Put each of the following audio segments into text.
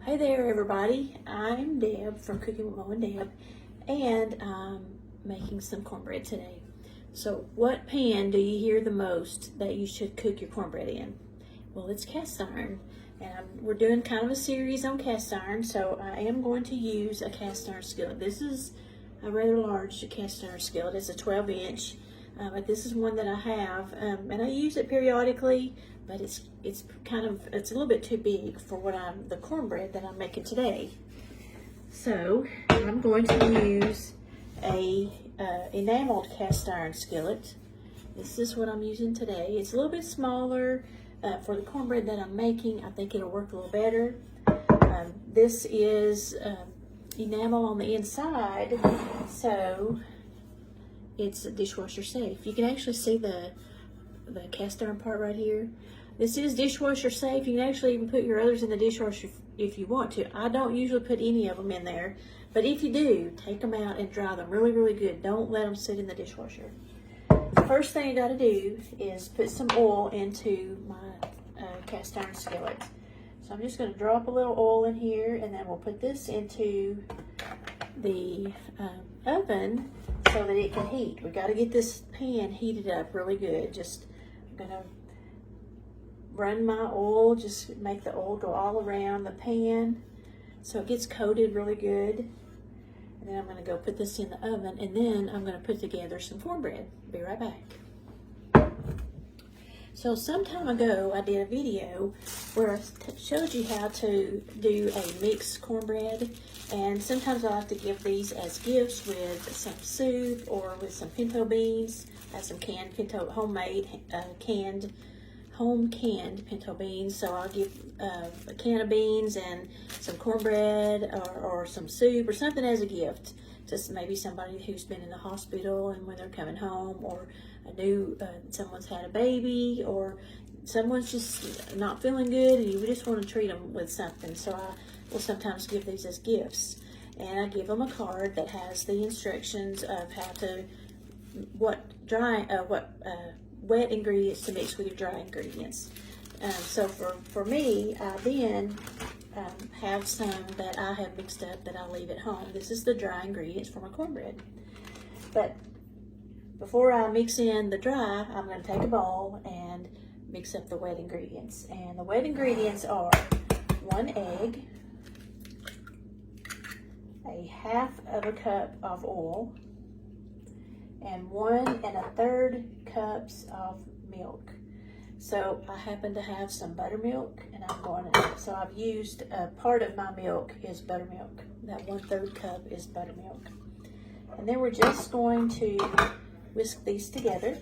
Hey there everybody, I'm Deb from Cooking with Mo and Deb, and I'm making some cornbread today. So what pan do you hear the most that you should cook your cornbread in? Well, it's cast iron, and we're doing kind of a series on cast iron, so I am going to use a cast iron skillet. This is a rather large cast iron skillet. It's a 12-inch, but this is one that I have, and I use it periodically. But it's a little bit too big for the cornbread that I'm making today. So I'm going to use a enameled cast iron skillet. This is what I'm using today. It's a little bit smaller for the cornbread that I'm making. I think it'll work a little better. This is enamel on the inside, so it's dishwasher safe. You can actually see the cast iron part right here. This is dishwasher safe. You can actually even put your others in the dishwasher if you want to. I don't usually put any of them in there, but if you do, take them out and dry them really, really good. Don't let them sit in the dishwasher. First thing you got to do is put some oil into my cast iron skillet. So I'm just going to drop a little oil in here, and then we'll put this into the oven so that it can heat. We got to get this pan heated up really good. I'm gonna run my oil, just make the oil go all around the pan so it gets coated really good. And then I'm gonna go put this in the oven, and then I'm gonna put together some cornbread. Be right back. So some time ago, I did a video where I showed you how to do a mixed cornbread. And sometimes I like to give these as gifts with some soup or with some pinto beans. I have some canned pinto, homemade home-canned pinto beans. So I'll give a can of beans and some cornbread or some soup or something as a gift. Just maybe somebody who's been in the hospital and when they're coming home, or someone's had a baby, or someone's just not feeling good and you just want to treat them with something. So I will sometimes give these as gifts, and I give them a card that has the instructions of how to what wet ingredients to mix with your dry ingredients. So for me, I then have some that I have mixed up that I leave at home. This is the dry ingredients for my cornbread. But before I mix in the dry, I'm going to take a bowl and mix up the wet ingredients. And the wet ingredients are 1 egg, a half of a cup of oil, and 1 1/3 cups of milk. So I happen to have some buttermilk, and so I've used part of my milk is buttermilk. That 1/3 cup is buttermilk. And then we're just going to whisk these together,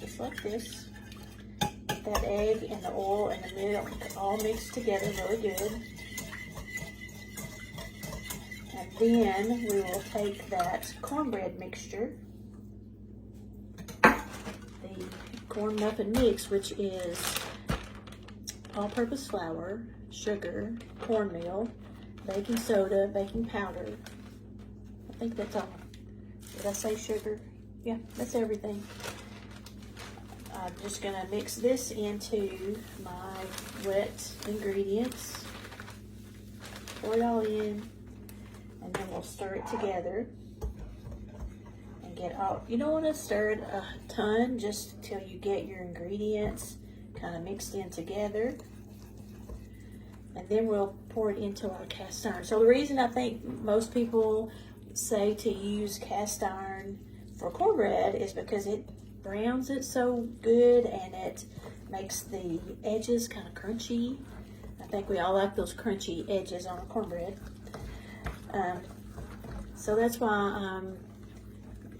just like this. Get that egg and the oil and the milk all mixed together really good. And then we will take that cornbread mixture, the corn muffin mix, which is all-purpose flour, sugar, cornmeal, baking soda, baking powder. I think that's all. Did I say sugar? Yeah, that's everything. I'm just gonna mix this into my wet ingredients. Pour it all in, and then we'll stir it together. You don't want to stir it a ton, just until you get your ingredients kind of mixed in together. And then we'll pour it into our cast iron. So the reason I think most people say to use cast iron for cornbread is because it browns it so good, and it makes the edges kind of crunchy. I think we all like those crunchy edges on a cornbread. So that's why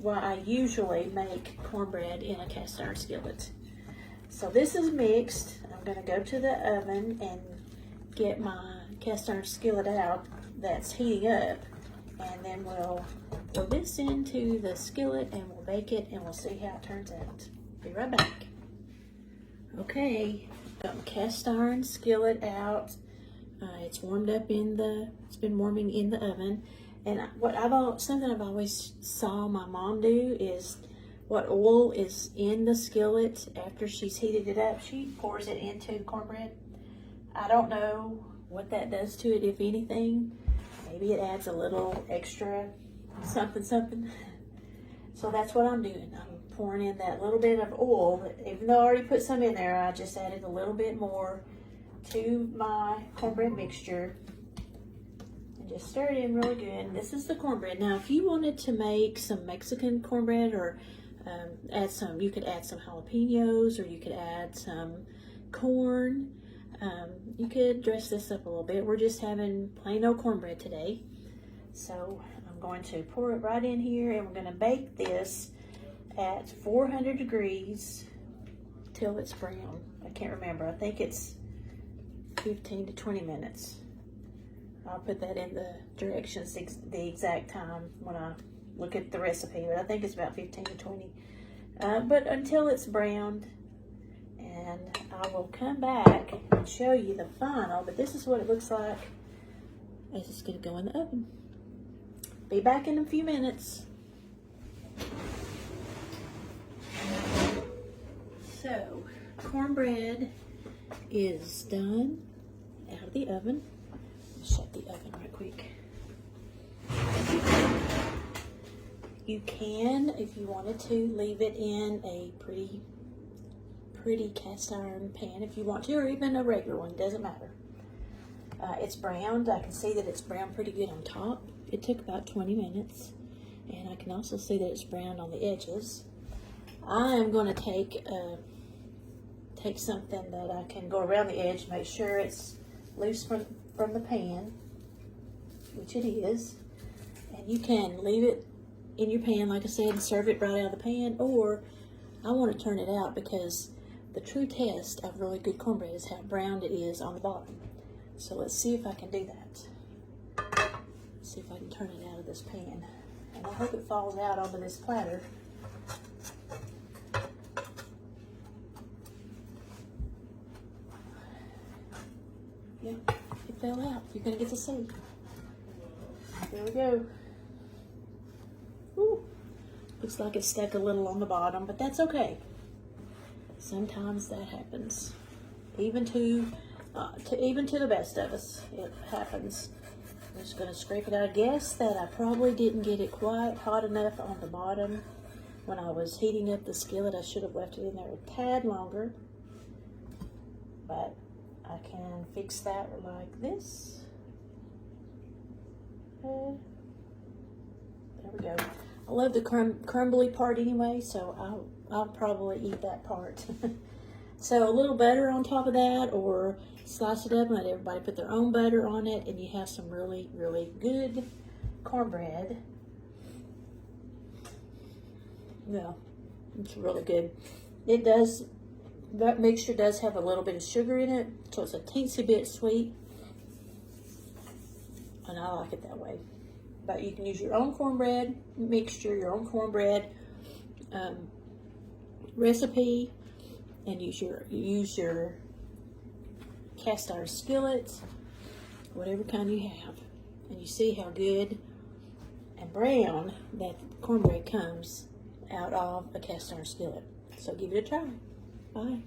I usually make cornbread in a cast iron skillet. So this is mixed. I'm going to go to the oven and get my cast iron skillet out that's heating up, and then we'll pour this into the skillet and we'll bake it, and we'll see how it turns out. Be right back. Okay, got my cast iron skillet out. It's warmed up it's been warming in the oven. And something I've always saw my mom do is what oil is in the skillet after she's heated it up, she pours it into cornbread. I don't know what that does to it, if anything. Maybe it adds a little extra something, something. So that's what I'm doing. I'm pouring in that little bit of oil. Even though I already put some in there, I just added a little bit more to my cornbread mixture. And just stir it in really good. This is the cornbread. Now, if you wanted to make some Mexican cornbread or you could add some jalapenos, or you could add some corn. You could dress this up a little bit. We're just having plain old cornbread today. So I'm going to pour it right in here, and we're going to bake this at 400 degrees till it's brown. I can't remember. I think it's 15 to 20 minutes. I'll put that in the directions, the exact time when I look at the recipe, but I think it's about 15 to 20. But until it's browned, and I will come back and show you the final, but this is what it looks like as it's going to go in the oven. Be back in a few minutes. So, cornbread is done out of the oven. Shut the oven right quick. You can, if you wanted to, leave it in a pretty cast iron pan if you want to, or even a regular one, doesn't matter. It's browned. I can see that it's browned pretty good on top. It took about 20 minutes, and I can also see that it's browned on the edges. I am going to take something that I can go around the edge, make sure it's loose from the pan, which it is, and you can leave it in your pan, like I said, and serve it right out of the pan, or I want to turn it out because the true test of really good cornbread is how browned it is on the bottom. So let's see if I can do that. Let's see if I can turn it out of this pan. And I hope it falls out onto this platter. Yeah, it fell out. You're going to get to see. There we go. Ooh. Looks like it's stuck a little on the bottom, but that's okay. Sometimes that happens. Even to the best of us, it happens. I'm just going to scrape it out. I guess that I probably didn't get it quite hot enough on the bottom when I was heating up the skillet. I should have left it in there a tad longer, but I can fix that like this. There we go. I love the crumbly part anyway, so I'll probably eat that part. So a little butter on top of that, or slice it up and let everybody put their own butter on it, and you have some really, really good cornbread. Yeah, it's really good. It does, that mixture does have a little bit of sugar in it, so it's a teensy bit sweet, and I like it that way. But you can use your own cornbread mixture, your own cornbread recipe, and use your cast iron skillet, whatever kind you have, and you see how good and brown that cornbread comes out of a cast iron skillet. So give it a try. Bye.